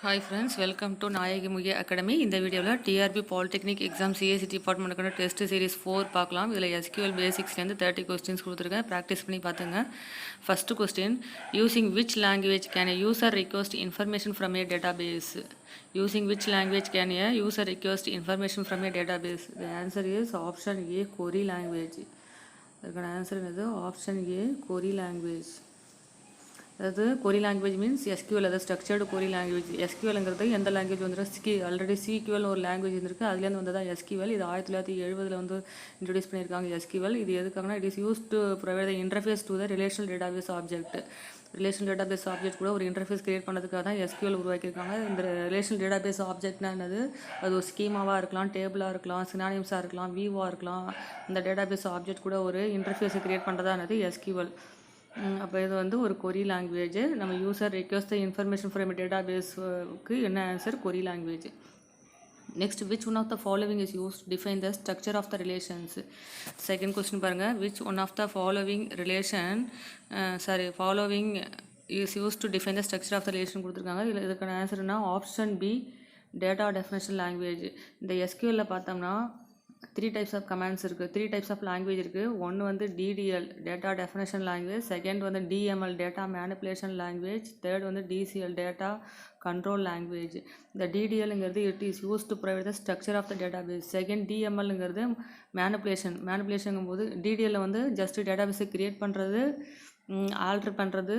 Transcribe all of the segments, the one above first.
Hi friends, welcome to Nayagi Mugia Academy. இந்த வீடியோவில் TRB polytechnic exam CSE டிபார்ட்மெண்ட்டுக்கான test series 4 பார்க்கலாம். இதில் எஸ்கியூஎல் பேசிக்ஸ்லேருந்து 30 கொஸ்டின்ஸ் கொடுத்துருக்கேன். ப்ராக்டிஸ் பண்ணி பார்த்துங்க. First question, using which language can a user request information from a database? Using which language can a user request information from a database? The answer is option A, Kori language. அதுக்கான answer என்னது? Option A, query language. அதாவது query language means SQL, அதாவது structured query language. எஸ்கியூஎல்ங்கிறது எந்த language வந்துட்டு already சிக்யூஎல் ஒரு language இருந்திருக்கு, அதுலேருந்து வந்து தான் எஸ்கியூஎல். இது 1970 வந்து இன்ட்ரடியூஸ் பண்ணியிருக்காங்க எஸ்கியூஎல். இது எதுக்காகனா it is use to provide the interface to the relational database object. Relational database object கூட ஒரு இன்டர்ஃபேஸ் கிரியேட் பண்ணுறதுக்காக தான் எஸ்கியூஎல் உருவாக்கியிருக்காங்க. இந்த ரிலேஷனல் டேட்டாபேஸ் ஆப்ஜெக்ட்னா என்னது? அது ஒரு ஸ்கீமாவாக இருக்கலாம், டேபிளாக இருக்கலாம், சினானிம்ஸாக இருக்கலாம், வியூவாக இருக்கலாம். இந்த டேட்டாபேஸ் ஆப்ஜெக்ட் கூட ஒரு இன்டர்ஃபேஸை கிரியேட் பண்ணுறதா என்னது? எஸ்கியூஎல். அப்போ இது வந்து ஒரு கொரி லாங்குவேஜ். நம்ம user request the information from டேட்டாபேஸ்க்கு என்ன answer? Query language. Next, which one of the following is use define the structure of the relations. Second question பாருங்கள். Which one of the following following is use to define the structure of the relation கொடுத்துருக்காங்க. இதில் இதுக்கான ஆன்சர்னா option B, data definition language. இந்த எஸ்கியூஎல்ல பார்த்தோம்னா 3 types of commands இருக்குது, 3 types of language இருக்குது. ஒன்று வந்து DDL, data definition language. Second வந்து DML, data manipulation language. Third வந்து டிசிஎல், டேட்டா கண்ட்ரோல் லாங்குவேஜ். இந்த டிடிஎல்ங்கிறது it is use to provide the structure of the database. Second டிஎம்எல்ங்கிறது manipulation போது டிடிஎல்ல வந்து ஜஸ்ட் டேட்டாபேஸை கிரியேட் பண்ணுறது, ஆல்ட்ரு பண்ணுறது,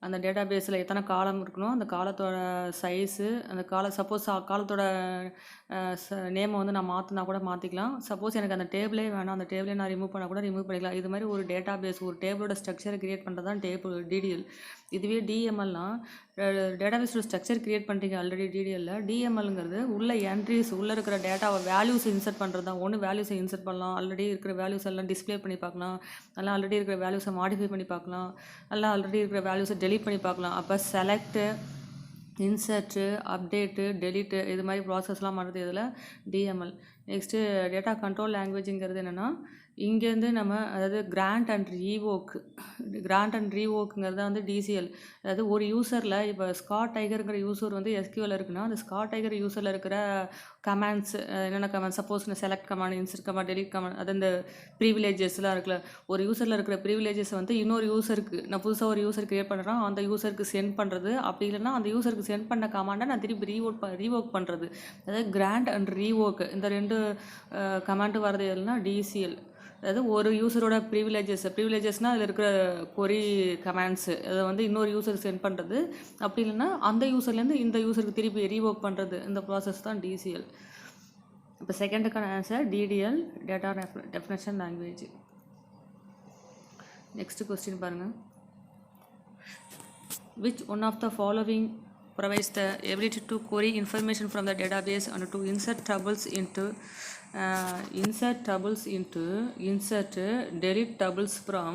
அந்த டேட்டா பேஸில் எத்தனை காலம் இருக்கணும், அந்த காலத்தோட சைஸு, அந்த சப்போஸ் காலத்தோட நேமை வந்து நான் மாற்றினா கூட மாற்றிக்கலாம். சப்போஸ் எனக்கு அந்த டேபிளே வேணாம், அந்த டேபிளே நான் ரிமூவ் பண்ணால் கூட ரிமூவ் பண்ணிக்கலாம். இது மாதிரி ஒரு டேட்டா பேஸ், ஒரு டேபிளோட ஸ்ட்ரக்சரை கிரியேட் பண்ணுறது தான் டிடிஎல். இதுவே டிஎம்எல்னால் டேட்டாபேஸோட ஸ்ட்ரக்சர் கிரியேட் பண்ணுறீங்க ஆல்ரெடி டிடிஎல்ல. டிஎம்எல்ங்கிறது உள்ள என்ட்ரிஸ், உள்ளே இருக்கிற டேட்டாவை வேல்யூஸ் இன்சர்ட் பண்ணுறது தான். ஒன்று வேல்யூஸை இன்சர்ட் பண்ணலாம், ஆல்ரெடி இருக்கிற வேல்யூஸ் எல்லாம் டிஸ்பிளே பண்ணி பார்க்கலாம், நல்லா ஆல்ரெடி இருக்கிற வேல்யூஸை மாடிஃபை பண்ணி பார்க்கலாம், நல்லா ஆல்ரெடி இருக்கிற வேல்யூஸை டெலீட் பண்ணி பார்க்கலாம். அப்போ செலக்ட்டு, இன்சர்ட்டு, அப்டேட்டு, டெலிட்டு இது மாதிரி ப்ராசஸ்லாம் பண்ணுறது இதில் டிஎம்எல். நெக்ஸ்ட்டு டேட்டா கண்ட்ரோல் லாங்குவேஜுங்கிறது என்னென்னா, இங்கேருந்து நம்ம அதாவது கிராண்ட் அண்ட் ரீவோக்குங்கிறது வந்து டிசிஎல். அதாவது ஒரு யூசரில் இப்போ ஸ்காட் டைகருங்கிற யூசர் வந்து எஸ்கியூஎல் இருக்குன்னா, அந்த ஸ்காட் டைகர் யூசரில் இருக்கிற கமாண்ட்ஸ் என்னென்ன command, suppose select command, insert command, delete command, அது இந்த ப்ரிவிலேஜஸ்லாம் இருக்குல்ல, ஒரு யூசரில் இருக்கிற ப்ரிவிலேஜஸ் வந்து இன்னொரு யூசருக்கு, நான் புதுசாக ஒரு யூசர் கிரியேட் பண்ணுறேன், அந்த யூசருக்கு சென்ட் பண்ணுறது. அப்படி இல்லைன்னா அந்த யூசருக்கு சென்ட் பண்ண கமாண்டை நான் திருப்பி ரீவோக் பண்ணுறது. அதாவது கிராண்ட் அண்ட் ரீவோக் இந்த 2 கமாண்டு வரது எதுனா டிசிஎல். அதாவது ஒரு யூசரோட ப்ரிவிலேஜஸ்னால் அதில் இருக்கிற கொரி கமாண்ட்ஸு அதை வந்து இன்னொரு யூசருக்கு சென்ட் பண்ணுறது. அப்படி இல்லைன்னா அந்த யூசர்லேருந்து இந்த யூசருக்கு திருப்பி ரீவோக் பண்ணுறது. இந்த ப்ராசஸ் தான் டிசிஎல். இப்போ செகண்டுக்கான answer DDL, data definition language. Next question பாருங்கள். Which one of the following provides the ability to query information from the database and to insert tables into delete tables from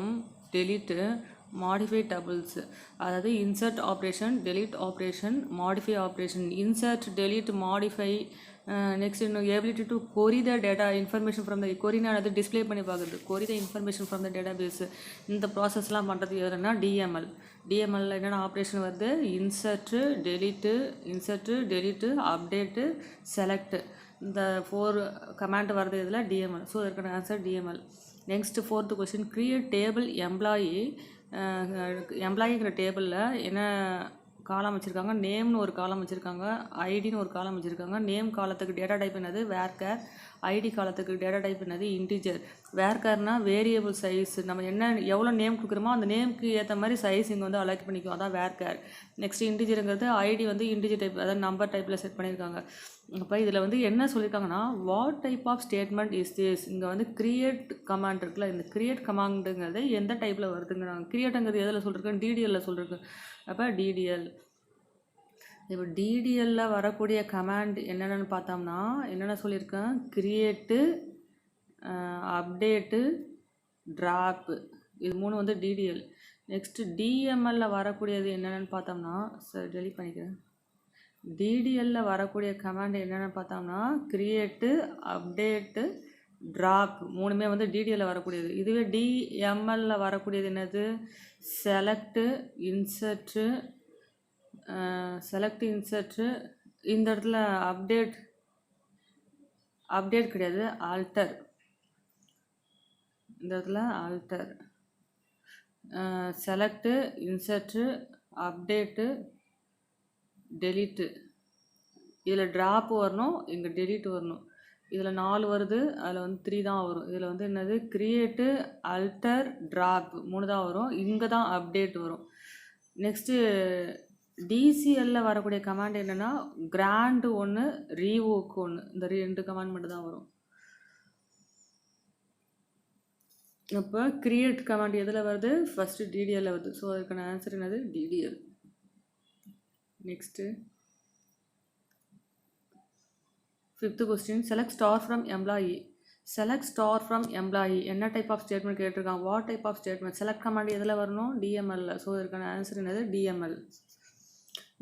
delete, modify tables. அதாவது insert operation, delete operation, modify operation. Insert, delete, modify. Next இன்னும் ability to query the data information from the கொரினா அது display பண்ணி பார்க்குறது, query the information from the database. இந்த ப்ராசஸ்லாம் பண்ணுறது எதுனா டிஎம்எல். டிஎம்எல்ல என்னென்ன ஆப்ரேஷன் வருது? Insert, delete, update, select. இந்த 4 கமாண்ட் வருது இதில் டிஎம்எல். ஸோ அதற்கான answer DML. Next fourth question, create table எம்ப்ளாயிங்கிற டேபிளில் என்ன காலம் வச்சுருக்காங்க? நேம்னு ஒரு காலம் வச்சுருக்காங்க, ஐடின்னு ஒரு காலம் வச்சுருக்காங்க. நேம் காலத்துக்கு டேட்டா டைப் என்னது? வேர்கேர். ஐடி காலத்துக்கு டேட்டா டைப் என்னது? இன்டிஜர். வேர்கேர்னா வேரியபிள் சைஸ், நம்ம என்ன எவ்வளோ நேம் கொடுக்குறோமோ அந்த நேமுக்கு ஏற்ற மாதிரி சைஸ் இங்கே வந்து அலோக் பண்ணிக்கும், அதான் வேர்கேர். நெக்ஸ்ட் இன்டிஜருங்கிறது ஐடி வந்து இன்டிஜர் டைப், அதாவது நம்பர் டைப்பில் செட் பண்ணியிருக்காங்க. அப்போ இதில் வந்து என்ன சொல்லியிருக்காங்கன்னா, what type of statement is this? இங்கே வந்து கிரியேட் கமாண்ட் இருக்குல்ல, இந்த கிரியேட் கமாண்டுங்கிறது எந்த டைப்பில் வருதுங்கிறாங்க. கிரியேட்டுங்கிறது எதில் சொல்லியிருக்கேன்? டிடிஎல்ல சொல்லியிருக்கு. அப்போ டிடிஎல். இப்போ டிடிஎல்ல வரக்கூடிய கமாண்ட் என்னென்னு பார்த்தோம்னா, என்னென்ன சொல்லியிருக்கேன்? கிரியேட்டு, அப்டேட்டு, ட்ராப்பு, இது 3 வந்து டிடிஎல். நெக்ஸ்ட்டு டிஎம்எல்ல வரக்கூடியது என்னென்னு பார்த்தோம்னா, டெலிட் பண்ணிக்கிறேன். டிடிஎல்ல வரக்கூடிய கமாண்ட் என்னென்னு பார்த்தோம்னா, கிரியேட்டு, அப்டேட்டு, ட்ராப் 3மே வந்து டிடிஎல்ல வரக்கூடியது. இதுவே டிஎம்எல்ல வரக்கூடியது என்னது? செலக்ட்டு, இன்சர்ட்டு, செலக்ட் இன்சர்ட்டு இந்த இடத்துல அப்டேட் கிடையாது, ஆல்டர். இந்த இடத்துல alter. Select, insert, update, delete. இதில் ட்ராப் வரணும், இங்கே டெலீட் வரணும். இதில் 4 வருது, அதில் வந்து 3 தான் வரும். இதில் வந்து என்னது கிரியேட்டு, அல்டர், ட்ராப் 3 தான் வரும். இங்கே தான் அப்டேட் வரும். நெக்ஸ்ட்டு டிசிஎல்ல வரக்கூடிய கமாண்ட் என்னென்னா கிராண்ட் 1, ரீவோக் 1, இந்த 2 கமாண்ட் மட்டும் தான் வரும். இப்போ கிரியேட் கமாண்ட் எதில் வருது? ஃபஸ்ட்டு டிடிஎல்ல வருது. ஸோ அதுக்கான ஆன்சர் என்னது? DDL. Next 5th question, select star from employee. Select star from employee என்ன டைப் ஆஃப் ஸ்டேட்மெண்ட் கேட்டிருக்காங்க? What type of statement? Select command எதில் வரணும்? டிஎம்எல்ல. ஸோ இதுக்கான ஆன்சர் என்னது? DML.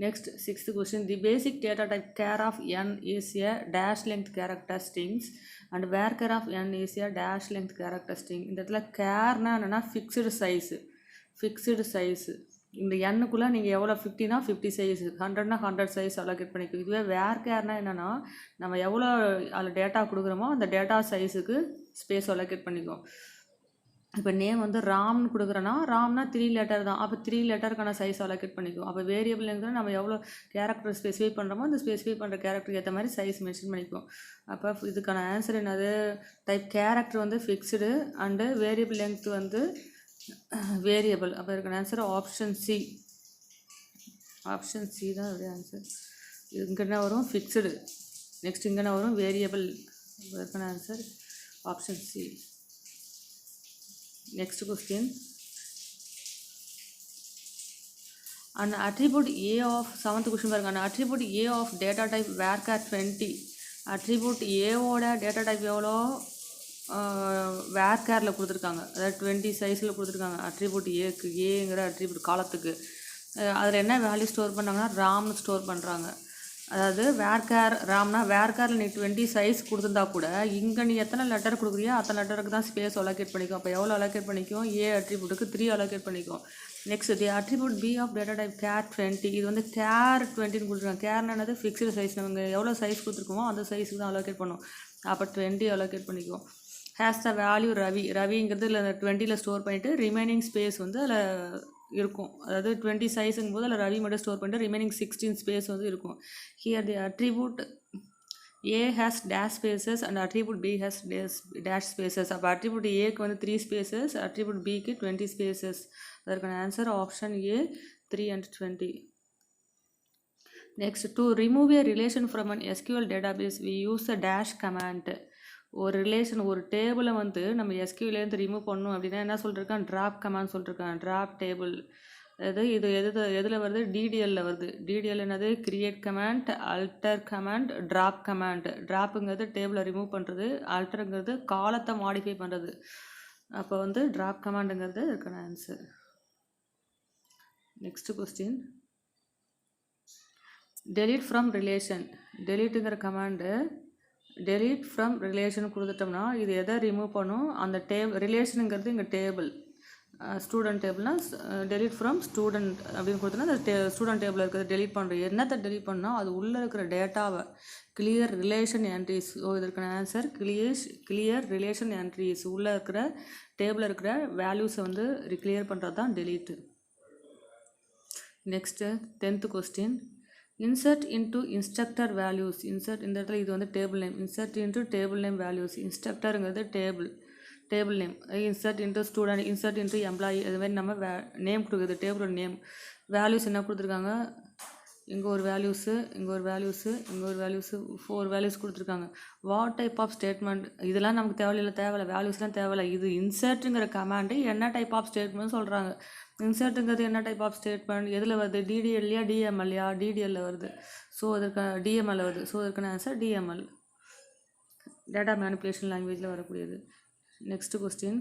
Next 6th question, the basic data type char of n is a dash length character strings and where char of n is a dash length character string. இந்த இடத்துல charனா என்னன்னா fixed size. இந்த எண்ணுக்குள்ளே நீங்கள் எவ்வளோ 50னா 50 size, 100னா 100 size allocate பண்ணிக்கணும். இதுவே வேர் கேர்னா என்னென்னா நம்ம எவ்வளோ அதில் டேட்டா கொடுக்குறோமோ அந்த டேட்டா சைஸுக்கு ஸ்பேஸ் அலோகேட் பண்ணிக்குவோம். இப்போ நேம் வந்து ராம்னு கொடுக்குறோன்னா ராம்னா 3 லெட்டர் தான். அப்போ 3 லெட்டருக்கான சைஸ் அலோகேட் பண்ணிக்குவோம். அப்போ வேரியபிள் லெங்க்த்தில் நம்ம எவ்வளோ கேரக்டர் ஸ்பெசிஃபை பண்ணுறோமோ அந்த ஸ்பெசிஃபை பண்ணுற கேரக்டருக்கு ஏற்ற மாதிரி சைஸ் மென்ஷன் பண்ணிக்குவோம். அப்போ இதுக்கான ஆன்சர் என்னது? டைப் கேரக்டர் வந்து ஃபிக்ஸ்டு அண்டு வேரியபிள் லெங்க் வந்து வேரியபிள். அப்போ இதுக்கான answer option C. Option C தான் இதோடைய ஆன்சர். இங்கே என்ன வரும்? ஃபிக்ஸ்டு. நெக்ஸ்ட் இங்கே என்ன வரும்? வேரியபிள். இதுக்கான answer option C. Next question, an attribute A of 7th question பாருங்க. an attribute A of data type varchar 20. attribute A ஓட data type எவ்வளோ? varcharல கொடுத்துருக்காங்க, அதாவது 20 சைஸில் கொடுத்துருக்காங்க. attribute Aக்கு, ஏங்கிற attribute காலத்துக்கு அதில் என்ன வேல்யூ ஸ்டோர் பண்ணாங்கன்னா ராம்னு ஸ்டோர் பண்ணுறாங்க. அதாவது வேர்கேர் ராம்னா வேர்கேரில் நீ 20 சைஸ் கொடுத்துருந்தா கூட இங்கே நீ எத்தனை லெட்டர் கொடுக்குறியோ அத்தனை லெட்டருக்கு தான் ஸ்பேஸ் அலோகேட் பண்ணிக்கும். அப்போ எவ்வளோ அலோகேட் பண்ணிக்கும்? ஏ அட்ரிபியூட்டுக்கு 3 அலோகேட் பண்ணிக்கும். Next the attribute B of data type char 20. இது வந்து கேர் 20ன்னு கொடுத்துருக்காங்க. கேர்னு என்னது? Fixed size. நம்ம எவ்வளோ சைஸ் கொடுத்துருக்கோமோ அந்த சைஸுக்கு தான் அலோகேட் பண்ணும். அப்போ 20 அலோகேட் பண்ணிக்கும். ஹேஸ் த வேல்யூ ரவிங்கிறது இல்லை 20ல் ஸ்டோர் பண்ணிவிட்டு ரிமைனிங் ஸ்பேஸ் வந்து அதில் இருக்கும். அதாவது 20 சைஸுங்கும் போது அதில் ரவி மட்டும் ஸ்டோர் பண்ணிட்டு ரிமைனிங் 16 ஸ்பேஸ் வந்து இருக்கும். Here the attribute A has dash spaces and attribute B has dash spaces. அப்போ அட்ரிபியூட் ஏக்கு வந்து 3 ஸ்பேசஸ், அட்ரிபியூட் பிக்கு 20 ஸ்பேசஸ். அதற்கான answer option A 3 and 20. Next, to remove a relation from an SQL database we use a dash command. ஒரு relation ஒரு டேபிளை வந்து நம்ம எஸ்கியூலேருந்து ரிமூவ் பண்ணணும் அப்படின்னா என்ன சொல்லியிருக்கான்? ட்ராப் கமாண்ட் சொல்லியிருக்கான். Drop table. இது எதில் வருது? டிடிஎல்ல வருது. டிடிஎல் என்னது? Create command, alter command, drop command. ட்ராப்புங்கிறது டேபிளை ரிமூவ் பண்ணுறது, அல்டருங்கிறது காலத்தை மாடிஃபை பண்ணுறது. அப்போ வந்து ட்ராப் கமாண்டுங்கிறது இருக்கான answer. Next question, delete from relation. டெலீட்டுங்கிற கமாண்டு டெலீட் ஃப்ரம் ரிலேஷன் கொடுத்துட்டோம்னா இது எதை ரிமூவ் பண்ணும்? அந்த ரிலேஷனுங்கிறது இங்கே டேபிள், ஸ்டூடெண்ட் டேபிள்னா டெலீட் ஃப்ரம் ஸ்டூடெண்ட் அப்படின்னு கொடுத்தோன்னா அந்த ஸ்டூடெண்ட் டேபிளில் இருக்கிறத டெலீட் பண்ணுறோம். என்னத்தை டெலீட் பண்ணால் அது உள்ளே இருக்கிற டேட்டாவை கிளியர் ரிலேஷன் என்ட்ரிஸ். இதற்கான ஆன்சர் கிளியர் ரிலேஷன் என்ட்ரிஸ். உள்ளே இருக்கிற டேபிளில் இருக்கிற வேல்யூஸை வந்து கிளியர் பண்ணுறது தான் delete. Next 10th question, insert into instructor values. Insert இந்த இடத்துல இது வந்து table name. Insert into table name values. இன்ஸ்ட்ரக்டருங்கிறது table name. Insert into student, insert into employee, அது மாதிரி நம்ம நேம் கொடுக்குறது டேபிளோட நேம். வேல்யூஸ் என்ன கொடுத்துருக்காங்க? இங்கே ஒரு வேல்யூஸு, இங்கே ஒரு வேல்யூஸு, இங்கே ஒரு வேல்யூஸு, 4 வேல்யூஸ் கொடுத்துருக்காங்க. What type of statement? இதெல்லாம் நமக்கு தேவையில்லை, வேல்யூஸ்லாம் தேவையில்லை. இது இன்சர்ட்டுங்கிற கமாண்டு என்ன டைப் ஆஃப் ஸ்டேட்மெண்ட் சொல்கிறாங்க. இன்சர்ட்டுங்கிறது என்ன டைப் ஆஃப் ஸ்டேட்மெண்ட்? எதில் வருது? டிடிஎல்லையா டிஎம்எல்லையா? டிடிஎல்ல வருது. ஸோ இதற்கான டிஎம்எல்ல வருது. ஸோ இதற்கான ஆன்சர் டிஎம்எல். டேட்டா மேனிப்புலேஷன் லாங்குவேஜில் வரக்கூடியது. நெக்ஸ்ட் கொஸ்டின்,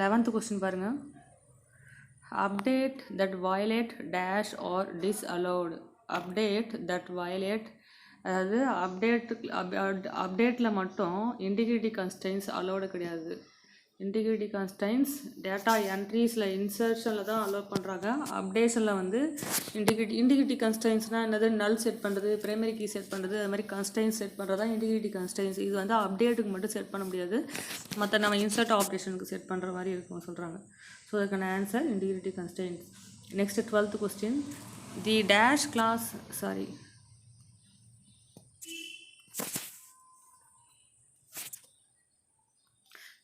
11th கொஸ்டின் பாருங்கள். Update that violate dash are disallowed. Update that violate, அதாவது அப்டேட்டில் மட்டும் இன்டிகிரிட்டி கன்ஸ்ட்ரெயின்ஸ் அலோடு கிடையாது. இன்டிகிரிட்டி கன்ஸ்ட்ரைன்ஸ் டேட்டா என்ட்ரீஸில் இன்சர்ஷனில் தான் அலோட் பண்ணுறாங்க. அப்டேஷனில் வந்து இன்டிகிரிட்டி கன்ஸ்ட்ரைன்ஸ்னால் என்னது, நல் செட் பண்ணுறது, பிரைமரி கீ செட் பண்ணுறது, அது மாதிரி கன்ஸ்ட்ரைன்ஸ் செட் பண்ணுறது தான் இன்டிகிரிட்டி கன்ஸ்ட்ரைன்ஸ். இது வந்து அப்டேட்டுக்கு மட்டும் செட் பண்ண முடியாது, மற்ற நம்ம இன்சர்ட் ஆப்ரேஷனுக்கு செட் பண்ணுற மாதிரி இருக்கும் சொல்கிறாங்க. ஸோ அதுக்கான answer integrity constraints. Next 12th question. The dash class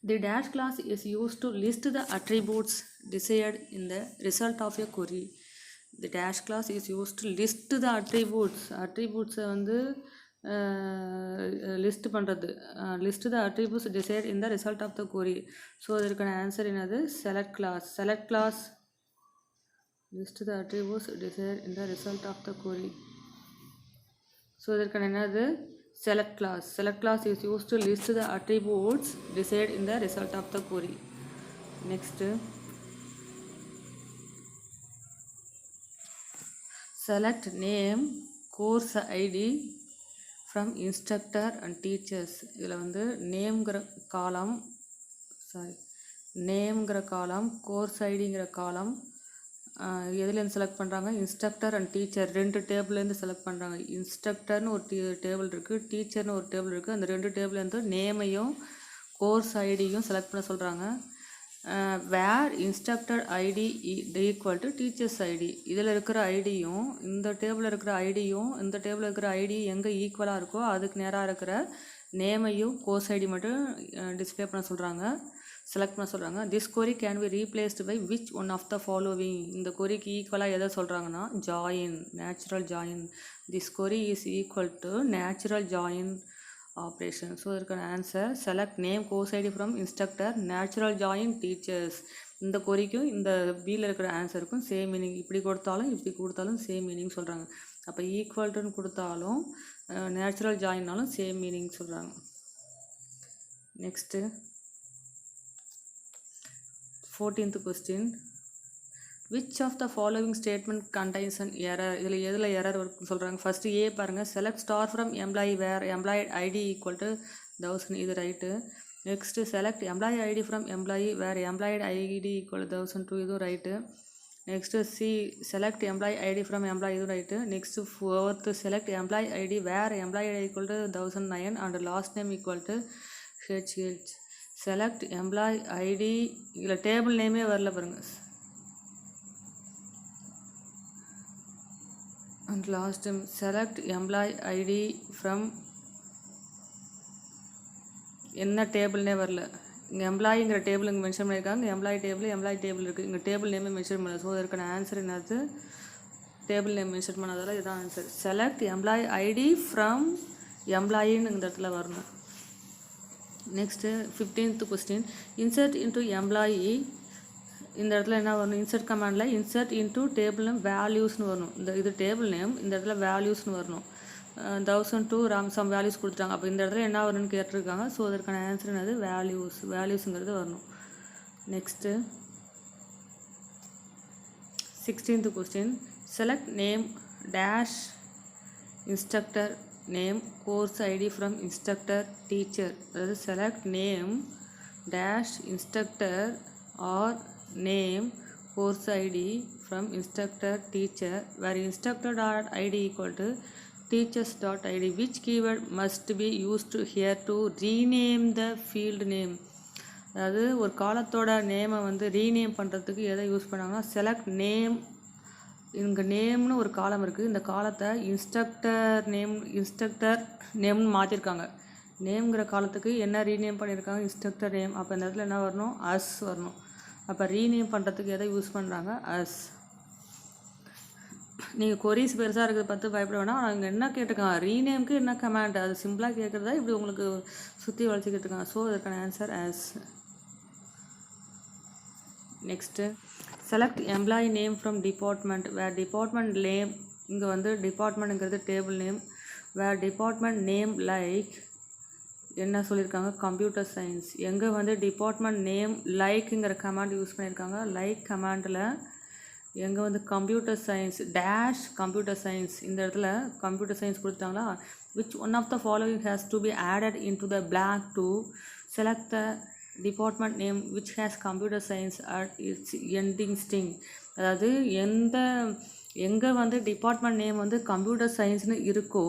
The dash class is used to list the attributes desired in the result of a query. The dash class is used to list the attributes. Attributes வந்து list பண்ணுறது, list the attributes desired in the result of the query. So இதற்கான answer என்னது, select class. Select class list the attributes desired in the result of the query. So இதற்கான என்னது, select class. Select class is used to list the attributes desired in the result of the query. Next, select name, course ID from instructor and teachers. இதில் வந்து நேம்ங்கிற காலம், நேம்ங்கிற காலம், course ஐடிங்கிற காலம் எதுலேருந்து select பண்ணுறாங்க, instructor and teacher ரெண்டு டேபிள்லேருந்து select பண்ணுறாங்க. இன்ஸ்ட்ரக்டர்னு ஒரு டேபிள் இருக்குது, டீச்சர்னு ஒரு டேபிள் இருக்குது. அந்த ரெண்டு டேபிள்லேருந்து நேமையும் கோர்ஸ் ஐடியும் செலக்ட் பண்ண சொல்கிறாங்க. Where instructor ID equal to teachers ID. இதில் இருக்கிற ஐடியும் இந்த டேபிளில் இருக்கிற ஐடியும் இந்த டேபிளில் இருக்கிற ஐடி எங்கே ஈக்குவலாக இருக்கோ அதுக்கு நேராக இருக்கிற நேமையும் கோர்ஸ் ஐடி மட்டும் டிஸ்பிளே பண்ண சொல்கிறாங்க, செலக்ட் பண்ண சொல்கிறாங்க. This query can be replaced by which one of the following. இந்த கொரிக்கு ஈக்குவலாக எதை சொல்கிறாங்கன்னா, join, natural join. This query is equal to natural join operation. So இதற்கான answer select name course ID from instructor, natural join teachers. இந்த கொரிக்கும் இந்த பியில் இருக்கிற ஆன்சருக்கும் சேம் மீனிங். இப்படி கொடுத்தாலும் சேம் மீனிங் சொல்கிறாங்க. அப்போ ஈக்குவல்ட்டுன்னு கொடுத்தாலும் நேச்சுரல் ஜாயின்னாலும் சேம் மீனிங் சொல்கிறாங்க. Next 14th question. Which of the following statement contains an error. இதில் எதில் எரர் இருக்குன்னு சொல்கிறாங்க. ஃபஸ்ட்டு ஏ பாருங்கள், select star from employee where employee ID equal to 1000. இது right. Next select employee ID from employee where employee ID equal to 1002. இதுவும் right. Next C select employee ID from employee, இதுவும் right. Next 4th select employee ID where employee ID equal to 1009 and last name equal to HH. Select employee ID, இதில் table நேமே வரல பாருங்கள். And last time select employee ID from என்ன டேபிள்னே வரல. இங்கே எம்ப்ளாயிங்கிற டேபிள் இங்கே மென்ஷன் பண்ணியிருக்காங்க, எம்ப்ளாயி டேபிள் இருக்குது, இங்கே டேபிள் நேமே மென்ஷன் பண்ணல. ஸோ இதற்கான ஆன்சர் என்னது, டேபிள் நேம் மென்ஷன் பண்ணதால் இதுதான் answer. Select employee ID from எம்ப்ளாயின்னு இந்த இடத்துல வரணும். Next 15th question. Insert into employee. இந்த இடத்துல என்ன வரணும், இன்சர்ட் கமாண்டில் இன்சர்ட் இன்டூ டேபிள் நேம் வேல்யூஸ்னு வரணும். இது டேபிள் நேம், இந்த இடத்துல வேல்யூஸ்னு வரணும். 1002 சம் வேல்யூஸ் கொடுத்துட்டாங்க. அப்போ இந்த இடத்துல என்ன வரணும்னு கேட்டிருக்காங்க. ஸோ அதற்கான ஆன்சர் என்னது, வேல்யூஸுங்கிறது வரணும். Next 16th question. Select name dash instructor name course ID from instructor teacher. அதாவது select name dash instructor or name course ID from instructor teacher where instructor.id equal to teachers.id. Which keyword must be used here to rename the field name? அதாவது ஒரு காலத்தோட நேமை வந்து rename பண்ணுறதுக்கு எதை use பண்ணாங்கன்னா select name. இங்கே நேம்னு ஒரு காலம் இருக்குது. இந்த காலத்தை இன்ஸ்ட்ரக்டர் நேம்னு மாற்றிருக்காங்க. நேம்ங்கிற காலத்துக்கு என்ன ரீநேம் பண்ணியிருக்காங்க, இன்ஸ்ட்ரக்டர் நேம். அப்போ இந்த இடத்துல என்ன வரணும், அஸ் வரணும். அப்போ ரீநேம் பண்ணுறதுக்கு எதை யூஸ் பண்ணுறாங்க, அஸ். நீங்கள் கொரீஸ் பெருசாக இருக்கிறத பார்த்து பயப்பட வேணாம். அவங்க என்ன கேட்டிருக்காங்க, ரீநேம்க்கு என்ன கமாண்ட், அது சிம்பிளாக கேட்குறதா இப்படி உங்களுக்கு சுற்றி வளர்ச்சி கேட்டிருக்காங்க. ஸோ இதற்கான answer as. Next select employee name from department where department name. இங்கே வந்து டிபார்ட்மெண்ட்டுங்கிறது table name. Where department name like என்ன சொல்லியிருக்காங்க, கம்ப்யூட்டர் சயின்ஸ். எங்கே வந்து டிபார்ட்மெண்ட் நேம் லைக்குங்கிற கமாண்ட் யூஸ் பண்ணியிருக்காங்க. லைக் கமாண்டில் எங்கே வந்து computer science dash computer science. இந்த இடத்துல கம்ப்யூட்டர் சயின்ஸ் கொடுத்தாங்களா. Which one of the following has to be added in to the blank to select the department name which has computer science at its ending string. அதாவது எங்கே வந்து டிபார்ட்மெண்ட் name வந்து computer சயின்ஸ்னு இருக்கோ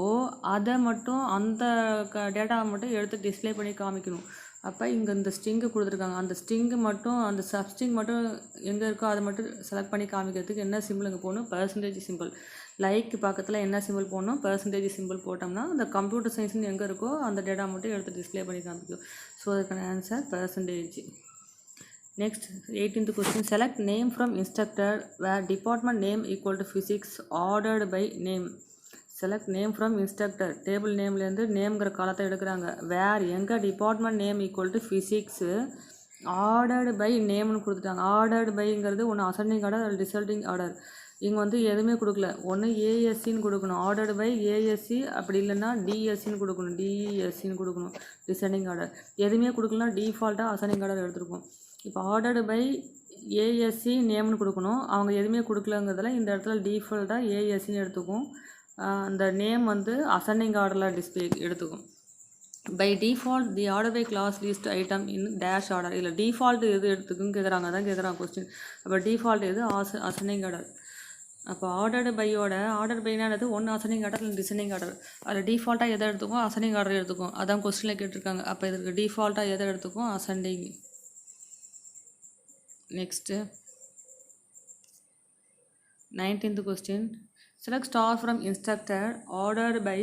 அதை மட்டும் அந்த டேட்டாவை மட்டும் எடுத்து டிஸ்பிளே பண்ணி காமிக்கணும். அப்போ இங்கே இந்த ஸ்ட்ரிங்கு கொடுத்துருக்காங்க, அந்த ஸ்ட்ரிங்கு மட்டும் அந்த சப்ஸ்ட்ரிங் மட்டும் எங்கே இருக்கோ அதை மட்டும் செலக்ட் பண்ணி காமிக்கிறதுக்கு என்ன சிம்பிள் இங்கே போடணும், பர்சன்டேஜ் சிம்பிள். லைக் பக்கத்தில் என்ன சிம்பிள் போடணும், பர்சன்டேஜ் சிம்பிள் போட்டோம்னா அந்த கம்ப்யூட்டர் சயின்ஸ்னு எங்கே இருக்கோ அந்த டேட்டா மட்டும் எடுத்து டிஸ்பிளே பண்ணி காமிக்கும். ஸோ அதுக்கான answer percentage. Next 18th question, select name from instructor where department name equal to physics ordered by name. Select name from instructor, table நேம்லேருந்து நேம்ங்கிற காலத்தை எடுக்கிறாங்க. வேர் எங்கே department name equal to physics ordered by நேம்னு கொடுத்துட்டாங்க. Ordered பைங்கிறது ஒன்று ascending order அது டிசல்டிங் order. இங்கே வந்து எதுவுமே கொடுக்கல, ஒன்று ஏஎஸ்சின்னு கொடுக்கணும் ஆர்டர்டு பை ஏஎஸ்சி, அப்படி இல்லைன்னா டிஎஸ்சின்னு கொடுக்கணும் டிஎஸ்சின்னு கொடுக்கணும் டிசெண்டிங் ஆர்டர். எதுவுமே கொடுக்கலனா டிஃபால்ட்டாக அசெண்டிங் ஆர்டர் எடுத்துருக்கோம். இப்போ ஆர்டர்டு பை ஏஎஸ்சி நேம்னு கொடுக்கணும், அவங்க எதுவுமே கொடுக்கலங்கிறதுல இந்த இடத்துல டிஃபால்ட்டாக ஏஎஸ்சின்னு எடுத்துக்கும். அந்த நேம் வந்து அசெண்டிங் ஆர்டரில் டிஸ்பிளே எடுத்துக்கும். By default the order by class list item in dash order. இல்லை டிஃபால்ட் எது எடுத்துக்குன்னு கேட்குறாங்க, அதான் கேட்குறாங்க கொஸ்டின். அப்போ டிஃபால்ட் எது, அசெண்டிங் ஆர்டர். அப்போ ஆர்டர்டு பையோட ஆர்டர் பைனானது ஒன்று அசெண்டிங் ஆர்டர் இல்லை டிசெண்டிங் ஆர்டர். அதில் டிஃபால்ட்டாக எதை எடுத்துக்கும், அசெண்டிங் ஆர்டர் எடுத்துக்கும். அதான் கொஸ்டினில் கேட்டிருக்காங்க. அப்போ இதற்கு டிஃபால்ட்டாக எதை எடுத்துக்கும், ascending. Next 19th question, select star from instructor ordered by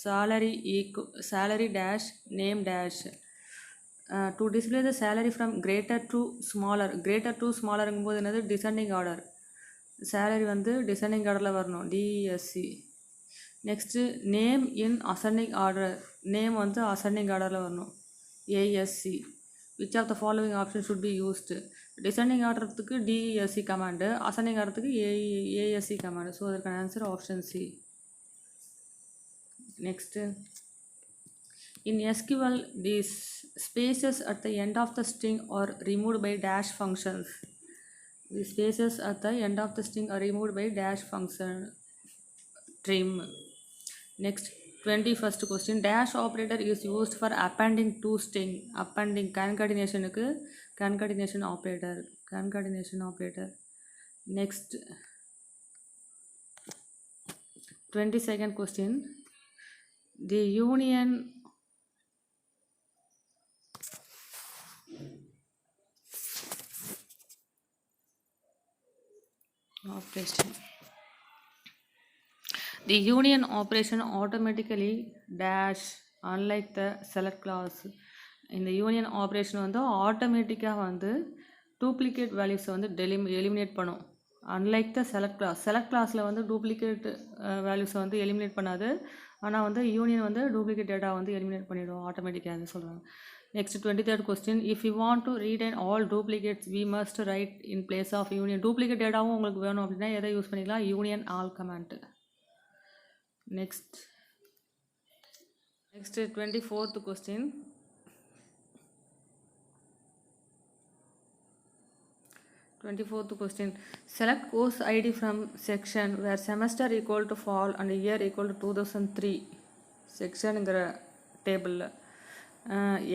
salary dash name dash. To display the salary from greater to smaller. greater to smaller போது என்னது, descending order. salary வந்து descending ஆர்டரில் வரணும், DSC. Next name in ascending order, name வந்து ascending ஆர்டரில் வரணும், ASC. Which of the following option should be used. Descending ஆர்டருக்கு DSC command, ascending ஆர்டருக்கு ஏஎஸ்சி கமாண்டு. ஸோ அதற்கான answer option C. Next, in SQL the spaces at the end of the string are removed by dash functions. The spaces at the end of the string are removed by dash function trim. Next 21st question, dash operator is used for appending to string. appending concatenationக்கு concatenation operator. Next 22nd question, the union operation. The union operation automatically dash unlike the select clause. இந்த union operation வந்து ஆட்டோமேட்டிக்காக வந்து duplicate வேல்யூஸை வந்து eliminate பண்ணும். Unlike the select class. Select கிளாஸில் வந்து duplicate வேல்யூஸை வந்து எலிமினேட் பண்ணாது, ஆனால் வந்து யூனியன் வந்து டூப்ளிகேட் டேட்டா வந்து எலிமினேட் பண்ணிவிடும் ஆட்டோமேட்டிக்காக சொல்கிறாங்க. Next 23rd question, if you want to retain all duplicates we must write in place of union. Duplicate டேட்டாவும் உங்களுக்கு வேணும் அப்படின்னா எதை யூஸ் பண்ணிக்கலாம், union all command. Next 24th question, select course ID from section where semester equal to fall and year equal to 2003 sectionங்கிற டேபிளில்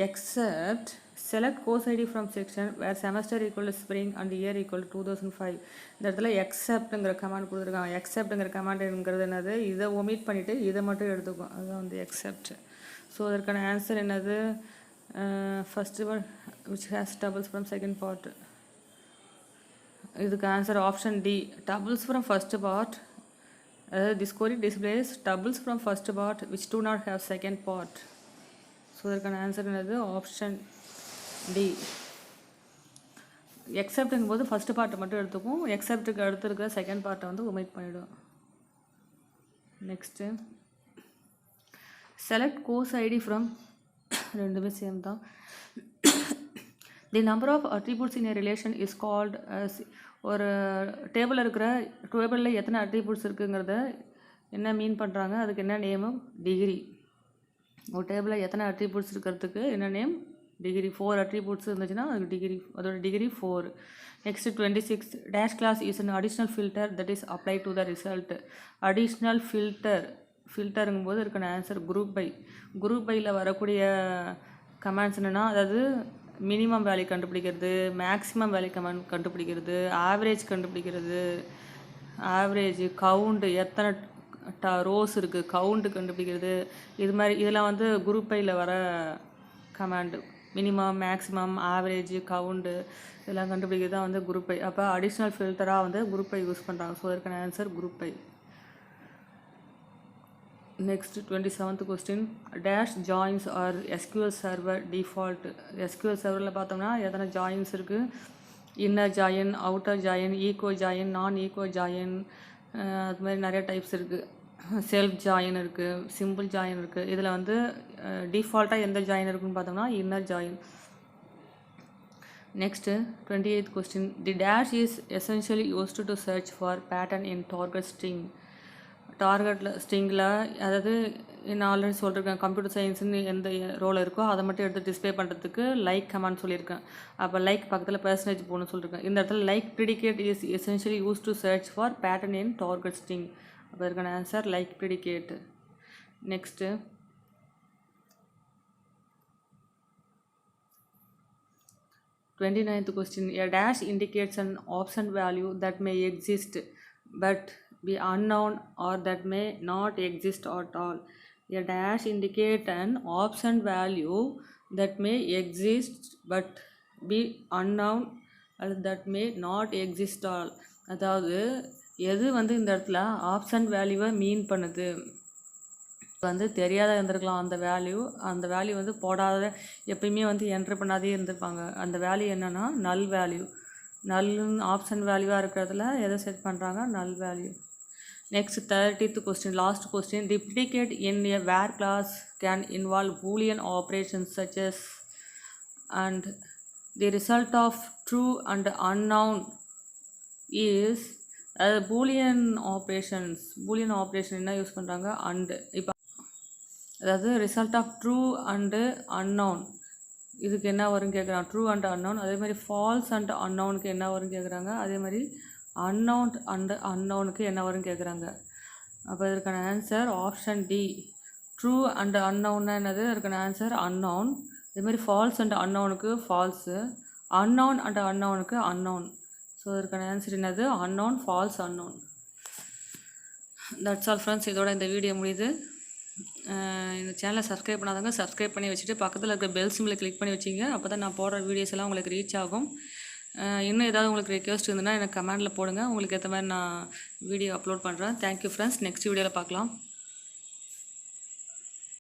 except select course ID from section where semester equal to spring and year equal to 2005. இந்த இடத்துல exceptங்கிற command கொடுத்துருக்காங்க. exceptங்கிற கமாண்டுங்கிறது என்னது, இதை omit பண்ணிவிட்டு இதை மட்டும் எடுத்துக்கும், அதுதான் வந்து except. ஸோ அதற்கான ஆன்சர் என்னது, first word which has doubles from second part. இதுக்கு answer option D, doubles from first part. அதாவது this query displays doubles from first part which do not have second part. So அதற்கான answer என்னது, option D. எக்ஸப்ட்டுங்கும் போது first பார்ட்டை மட்டும் எடுத்துக்கும், எக்ஸப்ட்டுக்கு அடுத்து இருக்கிற செகண்ட் பார்ட்டை வந்து ஒமிட் பண்ணிவிடும். Next select course ID from, ரெண்டுமே சேம் தான். The number of attributes in a relation is called as. ஒரு டேபிளில் இருக்கிற டேபிளில் எத்தனை அட்ரிபியூட்ஸ் இருக்குங்கிறத என்ன மீன் பண்ணுறாங்க, அதுக்கு என்ன நேமு, டிகிரி. ஒரு டேபிளில் எத்தனை அட்ரிபியூட்ஸ் இருக்கிறதுக்கு என்ன நேம், டிகிரி. 4 அட்ரிபியூட்ஸ் இருந்துச்சுன்னா அதுக்கு டிகிரி, அதோட degree 4. Next 26, dash clause is an additional filter that is apply to the result. Additional ஃபில்டருங்கும் போது இருக்கான ஆன்சர் குரூப் பை. குரூப் பையில் வரக்கூடிய கமாண்ட்ஸ் என்னென்னா, அதாவது மினிமம் வேல்யூ கண்டுபிடிக்கிறது, மேக்ஸிமம் வேல்யூ கண்டுபிடிக்கிறது, ஆவரேஜ் கண்டுபிடிக்கிறது, ஆவரேஜ் கவுண்ட் எத்தனை ரோஸ் இருக்குது கவுண்ட் கண்டுபிடிக்கிறது. இது மாதிரி இதெல்லாம் வந்து குரூப் ஐயில் வர command. Minimum, maximum, average, count இதெல்லாம் கண்டுபிடிக்கிறது தான் வந்து குரூப் ஐ. அப்போ அடிஷ்னல் ஃபில்டராக வந்து குரூப் ஐ யூஸ் பண்ணுறாங்க. ஸோ இதற்கான answer group I. Next 27th question, dash joins or SQL server default. SQL serverல பார்த்தோம்னா எத்தனை ஜாயின்ஸ் இருக்குது, inner join, outer join, equi join, non equi join, அது மாதிரி நிறைய டைப்ஸ் இருக்குது. செல்ஃப் ஜாயின் இருக்குது, சிம்பிள் ஜாயின் இருக்குது. இதில் வந்து டிஃபால்ட்டாக எந்த ஜாயின் இருக்குன்னு பார்த்தோம்னா inner join. Next 28th question, the dash is essentially used to search for pattern in target string. டார்கெட்டில் ஸ்ட்ரிங்கில், அதாவது நான் ஆல்ரெடி சொல்லியிருக்கேன் கம்ப்யூட்டர் சயின்ஸுன்னு எந்த ரோல் இருக்கோ அதை மட்டும் எடுத்து டிஸ்பிளே பண்ணுறதுக்கு லைக் கமாண்ட் சொல்லியிருக்கேன். அப்போ லைக் பக்கத்தில் பெர்சன்டேஜ் போகணும்னு சொல்லியிருக்கேன். இந்த இடத்துல like predicate is essentially use to search for pattern in target string. அப்போ இருக்கான answer like predicate. Next 29th question, a dash indicates an option value that may exist but be unknown or that may not exist at all. A dash indicate an option value that may exist but be unknown or that may not exist at all. அதாவது எது வந்து இந்த இடத்துல option வேல்யூவை மீன் பண்ணுது, வந்து தெரியாத இருந்திருக்கலாம். அந்த வேல்யூ வந்து போடாத, எப்பயுமே வந்து என்ட்ரு பண்ணாதே இருந்திருப்பாங்க. அந்த வேல்யூ என்னென்னா நல் வேல்யூ. நல்லுன்னு ஆப்ஷன் வேல்யூவாக இருக்கிறதுல எதை செட் பண்ணுறாங்க, null value. Next 30th question, last question, the predicate in a where clause can involve Boolean operations such as and the result of true and unknown is. அதாவது Boolean operation என்ன use பண்ணுறாங்க, and. இப்போ அதாவது result of true and unknown, இதுக்கு என்ன வரும்னு கேட்குறாங்க, true and unknown. அதே மாதிரி ஃபால்ஸ் அண்ட் அன்னவுனுக்கு என்ன வரும்னு கேட்குறாங்க. அதே மாதிரி அன்னவுன் அண்டு அன்னவுனுக்கு என்ன வரும்னு கேட்குறாங்க. அப்போ இதற்கான answer option D. True and அன்னவுன்னா என்னது, இதற்கான ஆன்சர் அன்னவுன். அதே மாதிரி ஃபால்ஸ் அண்ட் அன்னவுனுக்கு ஃபால்ஸு, அன்னவுன் அண்ட் அன்னவுனுக்கு அன்னவுன். ஸோ இதற்கான ஆன்சர் என்னது, unknown, false, unknown. That's all friends. இதோட இந்த வீடியோ முடியுது. இந்த சேனலை சப்ஸ்கிரைப் பண்ணாதவங்க சப்ஸ்கிரைப் பண்ணி வச்சுட்டு பக்கத்தில் இருக்கிற பெல் சிம்மில் கிளிக் பண்ணி வச்சிங்க. அப்போ தான் நான் போடுற வீடியோஸ் எல்லாம் உங்களுக்கு ரீச் ஆகும். இன்னும் ஏதாவது உங்களுக்கு ரெக்வெஸ்ட் இருந்ததுன்னா எனக்கு கமெண்டில் போடுங்க. உங்களுக்கு ஏற்ற மாதிரி நான் வீடியோ அப்லோட் பண்ணுறேன். Thank you friends. நெக்ஸ்ட் வீடியோவில் பார்க்கலாம்.